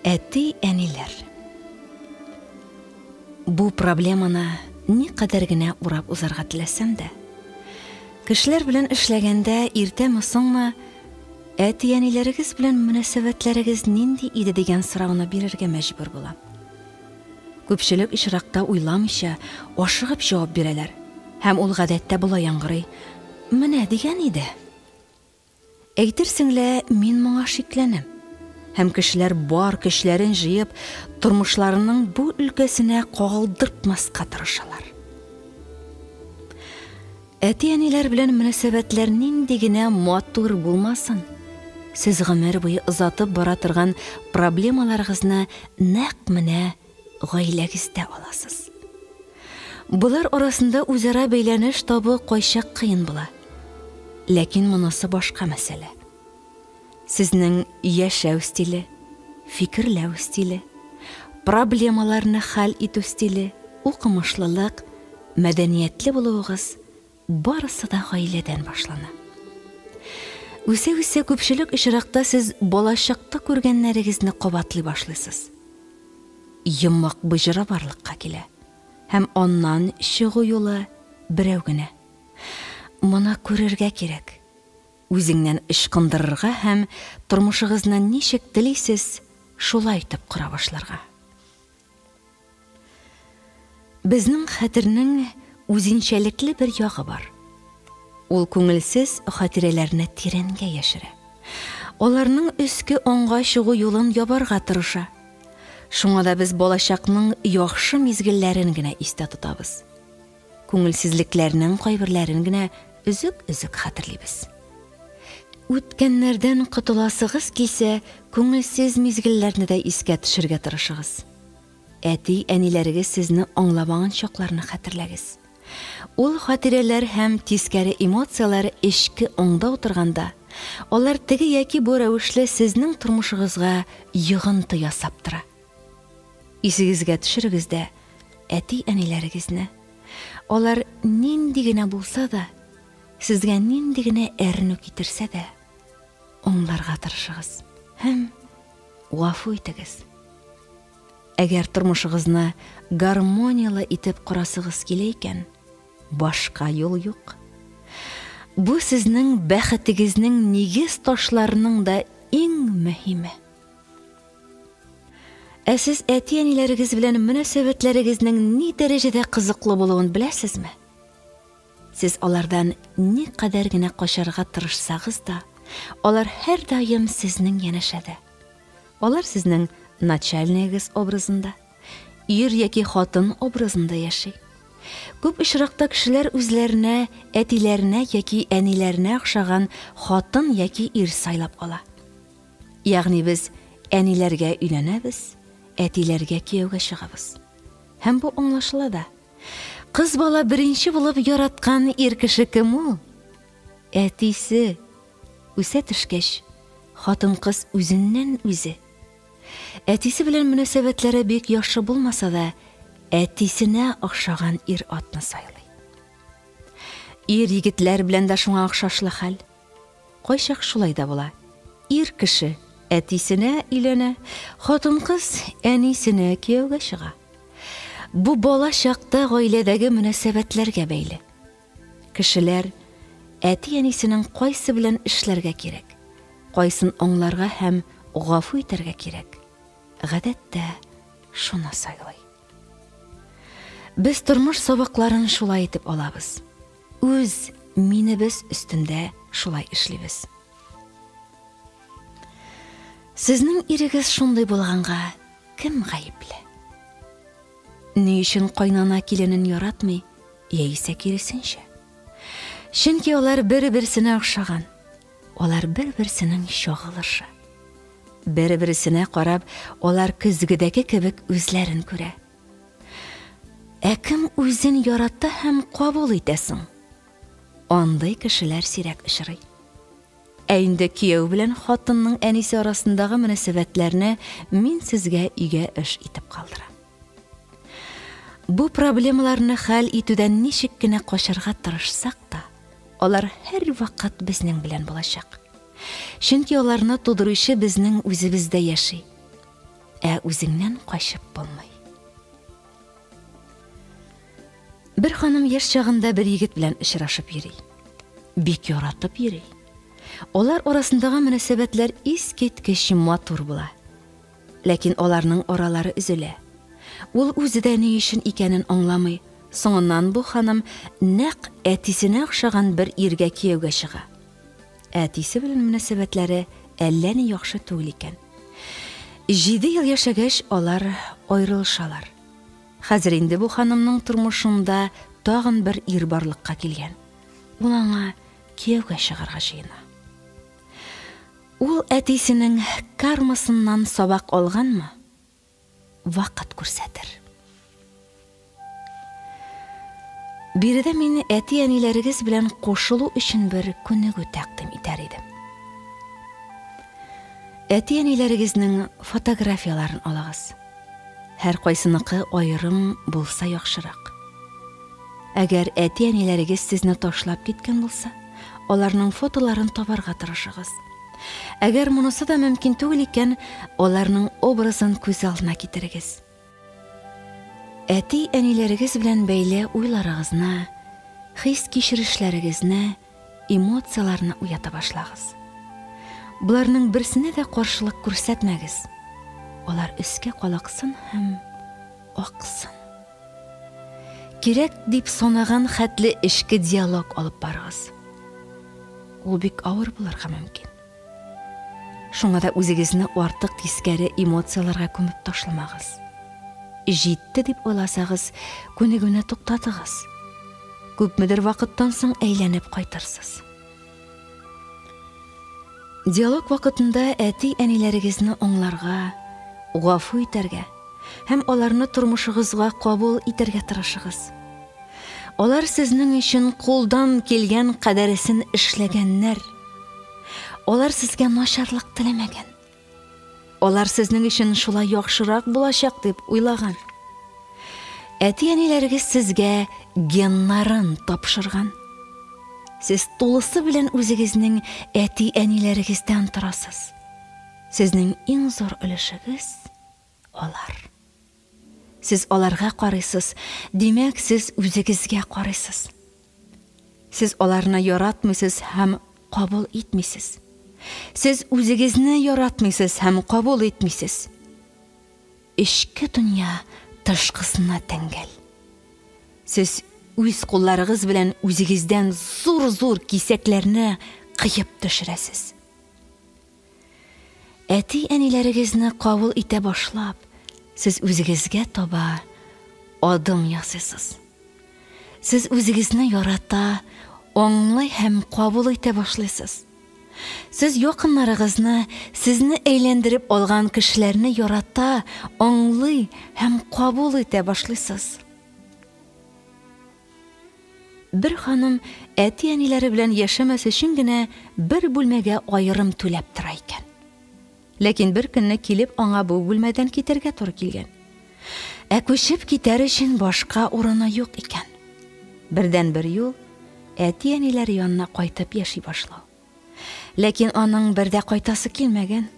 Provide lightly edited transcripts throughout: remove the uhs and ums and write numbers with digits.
Әти-әниләр. Бу проблеманы ни кадәр генә урап узарга теләсәм дә, кешеләр белән эшләгәндә иртәме соңмы әти-әниләрегез белән мөнәсәбәтләрегез нинди иде дигән сорауны бирергә мәҗбүр булам. Күпчелек ишракта уйламыйча ашыгып җавап бирәләр. Һәм ул гадәттә була яңгырый. Менә дигән иде. Әйтерсең лә мин моңа шикләнәм. Һәм кешеләр бар көчләрен җыеп, тормышларының бу өлкәсенә кагылдыртмаска тырышалар. Әти-әниләр белән мөнәсәбәтләр нинди генә матур булмасын, сез гомер буе озатып бара торган проблемаларыгызны нәкъ менә гаиләгездә аласыз. Булар арасында үзара бәйләнеш табу кайчак кыен була. Ләкин монысы башка мәсьәлә. Сезнең яшәү стиле, фикерләү стиле, проблемаларны хәл итү стиле, укымышлылык, мәдәниятле булуыгыз барысы да гаиләдән башлана. Үсә-үсә күпчелек ишракта сез балачакта күргәннәрегезне кабатлый башлыйсыз. Йоммак быжыра барлыкка килә. Һәм аннан чыгу юлы берәү генә. Моны күрергә кирәк. Үзеңнән ычкындырырга һәм тормышыгызны ничек телисез, шулай итеп кыра башларга. Безнең хәтернең үзенчәлекле бер ягы бар. Ул күңелсез хатирәләрне тирәнгә яшерә. Аларның өске аңга чыгу юлын ябарга тырыша. Шуңа да без балачакның яхшы мизгелләрен генә истә тотабыз. Күңелсезлекләрнең кайберләрен генә үзек-үзек хәтерлибез. Үткәннәрдән котыласыгыз килсә, күңелсез мизгелләрне дә искә төшерергә тырышыгыз. Әти-әниләрегез сезне аңламаган чакларны хәтерләгез. Ул хатирәләр һәм тискәре эмоциялар эчке аңда утырганда, алар теге яки бу рәвешле сезнең тормышыгызга йогынты ясап тора. Исегезгә төшерегез дә әти-әниләрегезне. Алар нинди генә булса да, сезгә нинди генә әрнү китерсә дә, аңларга тырышыгыз һәм гафу итегез. Әгәр тормышыгызны гармониялы итеп корасыгыз килә икән, башка юл юк. Бу сезнең бәхетегезнең нигез ташларының да иң мөһиме. Сез әти-әниләрегез белән мөнәсәбәтләрегезнең ни дәрәҗәдә кызыклы булуын беләсезме? Сез алардан ни кадәр генә качарга тырышсагыз да, алар һәр даим сезнең янәшәдә. Алар сезнең начальнигыз образында, ир яки хатын образында яши. Күп ишракта кешеләр үзләренә, әтиләренә яки әниләренә охшаган хатын яки ир сайлап ала. Ягъни без әниләргә өйләнәбез, әтиләргә кияүгә чыгабыз. Һәм бу аңлашыла да. Кыз бала беренче булып яраткан ир кеше кем ул? Әтисе. Үсә төшкәч, хатын-кыз үзеннән үзе. Әтисе белән мөнәсәбәтләре бик яхшы булмаса да, әтисенә охшаган ир атны сайлый. Ир егетләр белән дә шуңа охшашлы хәл. Кайчак шулай да була. Ир кеше әтисенә өйләнә, хатын-кыз әнисенә кияүгә чыга. Бу бала чакта гаиләдәге мөнәсәбәтләргә бәйле. Кешеләр әти-әнисенең кайсы белән эшләргә кирәк, кайсын аңларга һәм гафу итәргә кирәк. Гадәттә шуны сайлый. Без тормыш сабакларын шулай итеп алабыз. Үз минебез өстендә шулай эшлибез. Сезнең ирегез шундый булганга кем гаепле? Ни өчен кайнана киленен яратмый, яисә киресенчә? Чөнки алар бер-берсенә охшаган. Алар бер-берсенең чагылышы. Бер-берсенә карап, алар көзгедәге кебек үзләрен күрә. Кем үзен ярата һәм кабул итәсең? Андый кешеләр сирәк очрый. Инде кияү белән хатынның әнисе арасындагы мөнәсәбәтләрне мин сезгә өйгә эш итеп калдырам. Бу проблемаларны хәл итүдән ничек кенә качарга тырышсак та, алар һәр вакыт безнең белән булачак. Чөнки аларны тудыручы безнең үзебездә яши. үзеңнән качып булмый. Бер ханым яшь чагында бер егет белән очрашып йөри. Бик яратып йөри. Олар арасындагы мөнәсәбәтләр искиткеч матур була. Ләкин аларның аралары üzелә. Ул үзе дә ни өчен икәнен аңламый. Соңыннан бу ханым нәкъ әтисенә охшаган бер иргә кияүгә чыга. Әтисе белән мөнәсәбәтләре әллә ни яхшы түгел икән. 7 ел яшәгәч, алар аерылышалар. Хәзер инде бу ханымның тормышында тагын бер ир барлыкка килгән. Ул аңа кияүгә чыгарга җыена. Ул әтисенең кармасыннан сабак алганмы? Вакыт күрсәтер. Биредә мине әти-әниләрегез белән кушылу өчен бер күнегү тәкъдим итәр идем. Әти-әниләрегезнең фотографияларын алагыз. Һәр кайсыныкы аерым булса яхшырак. Әгәр әти-әниләрегез сезне ташлап киткән булса, аларның фотоларын табарга тырышыгыз. Әгәр монысы да мөмкин түгел икән, аларның образын күз алдына китерегез. Әти-әниләрегез белән бәйле уйларыгызны, хис кичерешләрегезне, эмоцияларны уята башлагыз. Буларның берсенә дә каршылык күрсәтмәгез. Алар өскә калаксын һәм аксын. Кирәк дип санаган хәтле эшке диалог алып барыгыз. Ул бик авыр булырга мөмкин. Шуңа да үзегезне артык тискәре эмоцияларга күмеп ташламагыз. Җитте дип уйласагыз, күнегүне туктатыгыз. Күпмедер вакыттан соң әйләнеп кайтырсыз. Диалог вакытында әти-әниләрегезне аңларга, гафу итәргә һәм аларны тормышыгызга кабул итәргә тырышыгыз. Алар сезнең өчен кулдан килгән кадәресен эшләгәннәр. Алар сезгә начарлык теләмәгән. Алар сезнең өчен шулай яхшырак булачак дип уйлаган. Әти-әниләрегез сезгә геннарын тапшырган. Сез тулысы белән үзегезнең әти-әниләрегездән торасыз. Сезнең иң зур өлешегез алар. Сез аларга карыйсыз, димәк сез үзегезгә карыйсыз. Сез аларны яратмыйсыз һәм кабул итмисез. Сез үзегезне яратмыйсыз һәм кабул итмисез. Эчке дөнья тышкысына тәңгәл. Сез үз кулларыгыз белән үзегездән зур-зур кисәкләрне кыеп төшерәсез. Әти-әниләрегезне кабул итә башлап, сез үзегезгә таба адым ясыйсыз. Сез үзегезне ярата, аңлый һәм кабул итә башлыйсыз. Сез якыннарыгызны, сезне әйләндереп алган кешеләрне ярата, аңлый һәм кабул итә башлыйсыз. Бер ханым әти-әниләре белән яшәмәс өчен генә бер бүлмәгә аерым түләп тора икән. Ләкин бер көнне килеп аңа бу бүлмәдән китәргә туры килгән. Ә күчеп китәр өчен башка урыны юк икән. Бердән-бер юл әти-әниләре янына кайтып яши башлау. Ләкин аның бердә кайтасы килмәгән.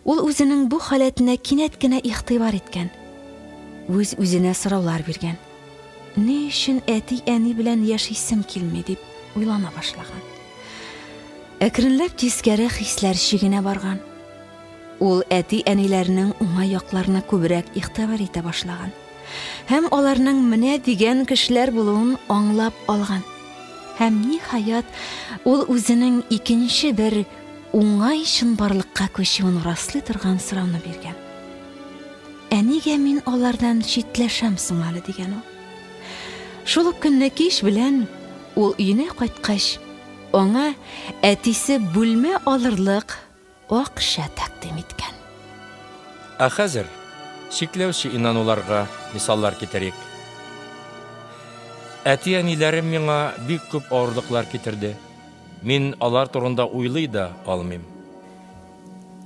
Ул үзенең бу халәтенә кинәт кенә игътибар иткән. Үз-үзенә сораулар биргән. Ни өчен әти-әни белән яшисем килми дип уйлана башлаган. Әкренләп тискәре хисләр чигенә барган. Ул әти-әниләренең уңай якларына күбрәк игътибар итә башлаган. Һәм аларның менә дигән кешеләр булуын аңлап алган. Һәм ниһаять ул үзенең икенче бер уңай чынбарлыкка күчүен раслый торган сорауны биргән. Әнигә мин алардан читләшәм соң әле дигән ул. Шул ук көнне кич белән ул өенә кайткач, аңа әтисе бүлмә алырлык акча тәкъдим иткән. Ә хәзер шикләүче инануларга мисаллар китерик. Әти-әниләрем миңа бик күп авырлыклар китерде. Мин алар турында уйлый да алмыйм.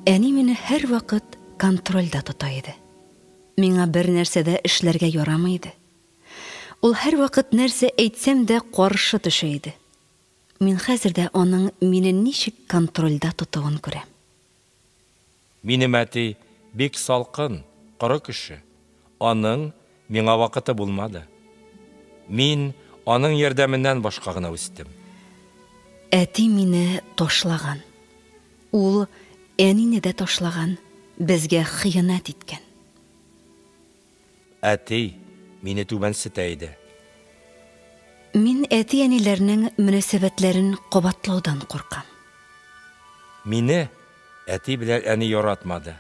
Әни мине һәр вакыт контрольдә тота иде. Миңа бер нәрсә дә эшләргә ярамый иде. Ул һәр вакыт нәрсә әйтсәм дә каршы төшә иде. Мин хәзер дә аның мине ничек контрольдә тотуын күрәм. Минем әти бик салқын, құры кеше. Аның миңа вакыты булмады. Мин аның ярдәменнән башка гына үстем. Әти мине ташлаган. Ул әнине дә ташлаган, безгә хыянат иткән. Әти мине түбәнсетә иде. Мин әти-әниләрнең мөнәсәбәтләрен кабатлаудан куркам. Мине әти белән әни яратмады.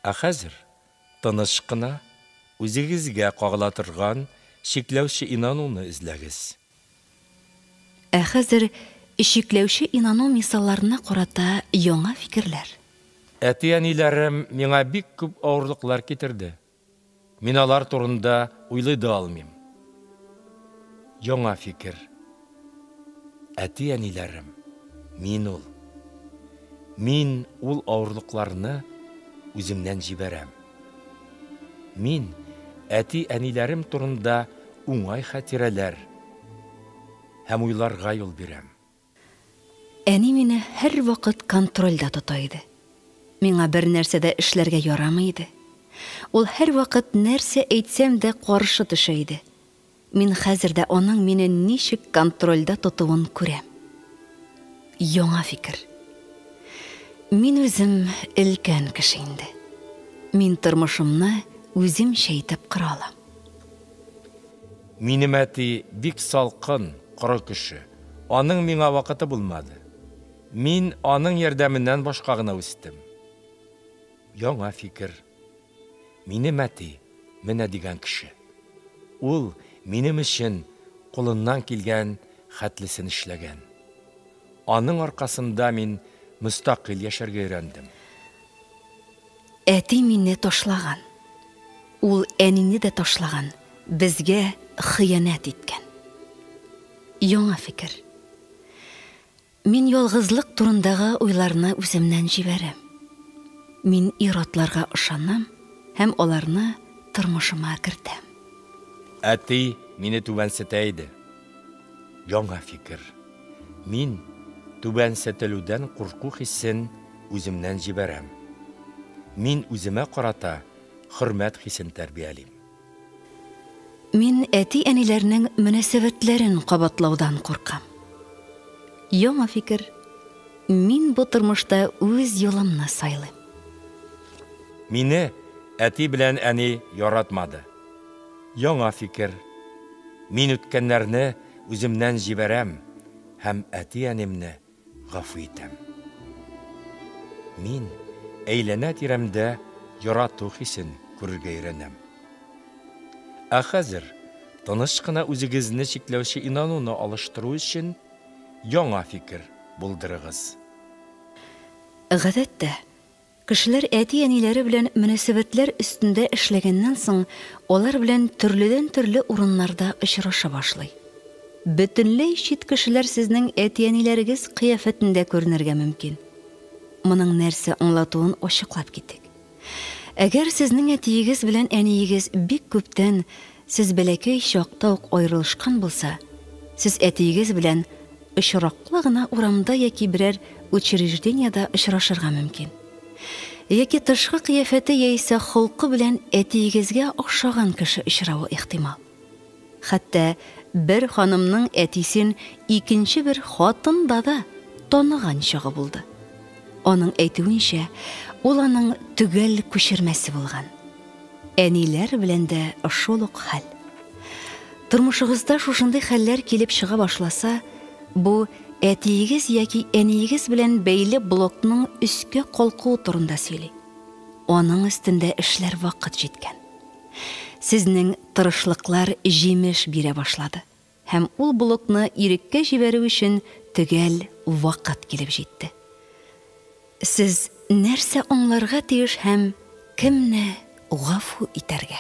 Ә хәзер тыныч кына үзегезгә кагыла торган шикләүче инануны эзләгез. Ә хәзер шикләүче инану мисалларына карата яңа фикерләр. Әти-әниләрем миңа бик күп авырлыклар китерде. Мин алар турында уйлый да алмыйм. Яңа фикер. Әти-әниләрем, мин ул. Мин ул авырлыкларны үземнән җибәрәм. Мин әти-әниләрем турында уңай хатирәләр һәм уйларга юл бирәм. Әни мине һәр вакыт контрольдә тота иде. Миңа бер нәрсә дә эшләргә ярамый иде. Ул һәр вакыт нәрсә әйтсәм дә каршы төшә иде. Мин хәзер дә аның мине ничек контрольдә тотуын күрәм. Яңа фикер. Мин үзем өлкән кеше инде. Мин тормышымны үзем шәйтеп кыра алам. Минем әти бик салкын, коры кеше. Аның миңа вакыты булмады. Мин аның ярдәменнән башка гына үстем. Яңа фикер. Минем әти менә дигән кеше. Ул минем өчен кулыннан килгән хәтлесен эшләгән. Аның аркасында мин мустақил яшәргә өйрәндем. Әти мине ташлаган. Ул әнине дә ташлаган, безгә хыянат иткән. Яңа фикер. Мин ялгызлык турындагы уйларны үземнән җибәрәм. Мин иратларга ышанам һәм аларны тормышыма кертәм. Әти мине түбәнсетә иде. Яңа фикер. Мин түбәнсетелүдән курку хиссен үземнән җибәрәм. Мин үземә карата хөрмәт хисен тәрбиялим. Мин әти-әниләрнең мөнәсәбәтләрен кабатлаудан куркам. Яңа фикер. Мин бу тормышта үз юлымны сайлыйм. Мине әти белән әни яратмады. Яңа фикер. Мин үткәннәрне үземнән җибәрәм һәм әти-әнимне гафу итәм. Мин әйләнә тирәмдә ярату хисен күрергә өйрәнәм. Ә хәзер тыныч кына үзегезне шикләүче инануны алыштыру өчен яңа фикер булдырыгыз. Гадәттә, кешеләр әти-әниләре белән мөнәсәбәтләр өстендә эшләгәннән соң, алар белән төрледән-төрле урыннарда очраша башлый. Бөтенләй чит кешеләр сезнең әти-әниләрегез кыяфәтендә күренергә мөмкин. Моның нәрсә аңлатуын ачыклап китик. Әгәр сезнең әтиегез белән әниегез бик күптән сез бәләкәй чакта ук аерылышкан булса, сез әтиегез белән очраклы гына урамда яки берәр учреждениедә очрашырга мөмкин. Яки тышкы кыяфәте яисә холкы белән әтиегезгә охшаган кеше очравы ихтимал. Хәтта бер ханымның әтисен икенче бер хатында да таныган чагы булды. Аның әйтүенчә, ул аның төгәл күчермәсе булган. Әниләр белән дә шул ук хәл. Тормышыгызда шушындый хәлләр килеп чыга башласа, бу әтиегез яки әниегез белән бәйле блокның өскә калкуы турында сөйли. Аның өстендә эшләр вакыт җиткән. Сезнең тырышлыклар җимеш бирә башлады. Һәм ул блокны иреккә җибәрү өчен төгәл вакыт килеп җитте. Сез нәрсә аңларга тиеш һәм кемне гафу итәргә?